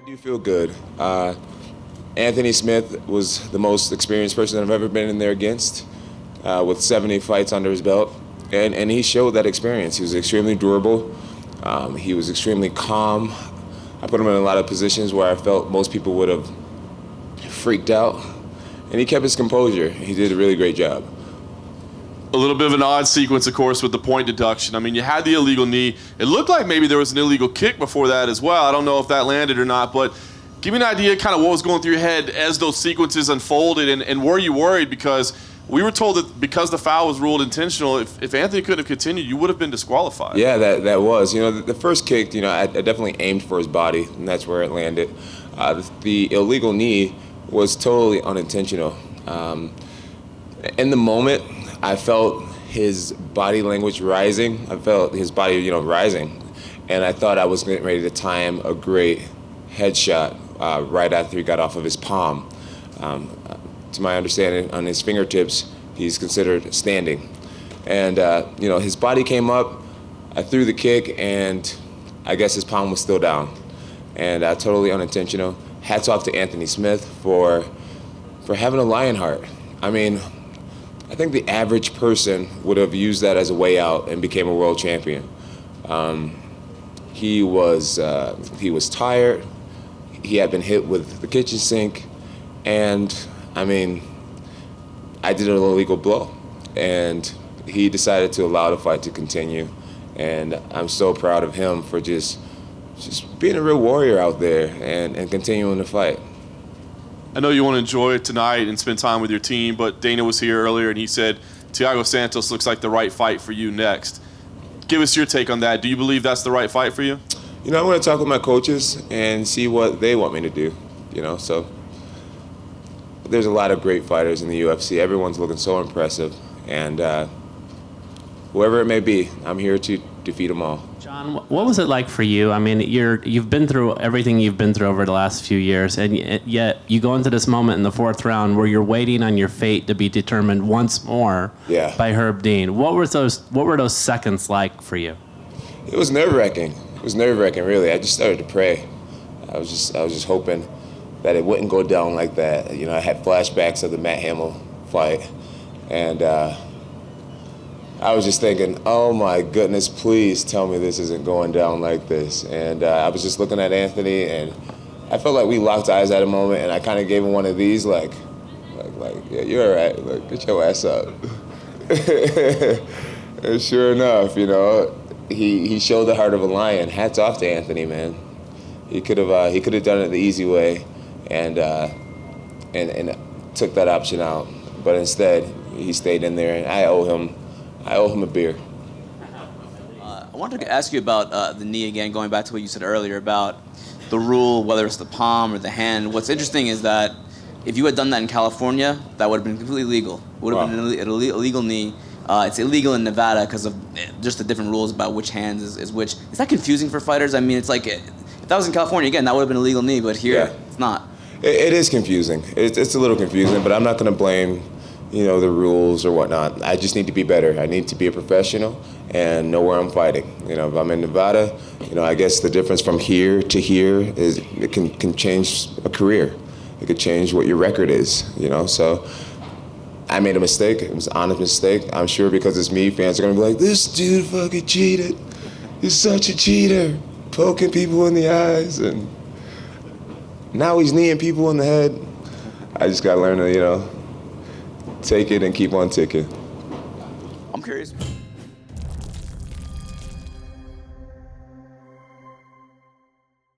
do feel good. Anthony Smith was the most experienced person I've ever been in there against, with 70 fights under his belt, and he showed that experience. He was extremely durable. He was extremely calm. I put him in a lot of positions where I felt most people would have freaked out, and he kept his composure. He did a really great job. A little bit of an odd sequence, of course, with the point deduction. I mean, you had the illegal knee. It looked like maybe there was an illegal kick before that as well. I don't know if that landed or not, but give me an idea kind of what was going through your head as those sequences unfolded, and were you worried? Because we were told that because the foul was ruled intentional, if Anthony couldn't have continued, you would have been disqualified. Yeah, that was. You know, the first kick, you know, I definitely aimed for his body, and that's where it landed. The illegal knee was totally unintentional. In the moment, I felt his body language rising. I felt his body, you know, rising. And I thought I was getting ready to time a great headshot right after he got off of his palm. To my understanding, on his fingertips, he's considered standing. And, you know, his body came up. I threw the kick, and I guess his palm was still down. And totally unintentional. Hats off to Anthony Smith for having a lion heart. I mean, I think the average person would have used that as a way out and became a world champion. He was tired. He had been hit with the kitchen sink, and I mean, I did an illegal blow, and he decided to allow the fight to continue. And I'm so proud of him for just being a real warrior out there and continuing to fight. I know you want to enjoy it tonight and spend time with your team, but Dana was here earlier and he said, Thiago Santos looks like the right fight for you next. Give us your take on that. Do you believe that's the right fight for you? You know, I'm going to talk with my coaches and see what they want me to do, you know, so there's a lot of great fighters in the UFC. Everyone's looking so impressive, and whoever it may be, I'm here to defeat them all. Jon, what was it like for you? I mean, you've been through everything you've been through over the last few years, and yet you go into this moment in the fourth round where you're waiting on your fate to be determined once more by Herb Dean. What were those seconds like for you? It was nerve-wracking. It was nerve-wracking, really. I just started to pray. I was just hoping that it wouldn't go down like that. You know, I had flashbacks of the Matt Hamill fight, and I was just thinking, oh my goodness, please tell me this isn't going down like this. And I was just looking at Anthony, and I felt like we locked eyes at a moment, and I kind of gave him one of these, like, yeah, you're all right, like, get your ass up. And sure enough, you know, he showed the heart of a lion. Hats off to Anthony, man. He could have done it the easy way, and took that option out, but instead he stayed in there, and I owe him a beer. I wanted to ask you about the knee again, going back to what you said earlier about the rule, whether it's the palm or the hand. What's interesting is that if you had done that in California, that would have been completely legal. It would have been an illegal knee. It's illegal in Nevada because of just the different rules about which hands is which. Is that confusing for fighters? I mean, it's like, if that was in California, again, that would have been a legal knee, but here, it's not. It is confusing. It's a little confusing, but I'm not going to blame, you know, the rules or whatnot. I just need to be better. I need to be a professional and know where I'm fighting. You know, if I'm in Nevada, you know, I guess the difference from here to here is it can change a career. It could change what your record is, you know. So I made a mistake. It was an honest mistake. I'm sure because it's me, fans are going to be like, this dude fucking cheated. He's such a cheater, poking people in the eyes, and now he's kneeing people in the head. I just got to learn to, you know, take it and keep on ticking. I'm curious.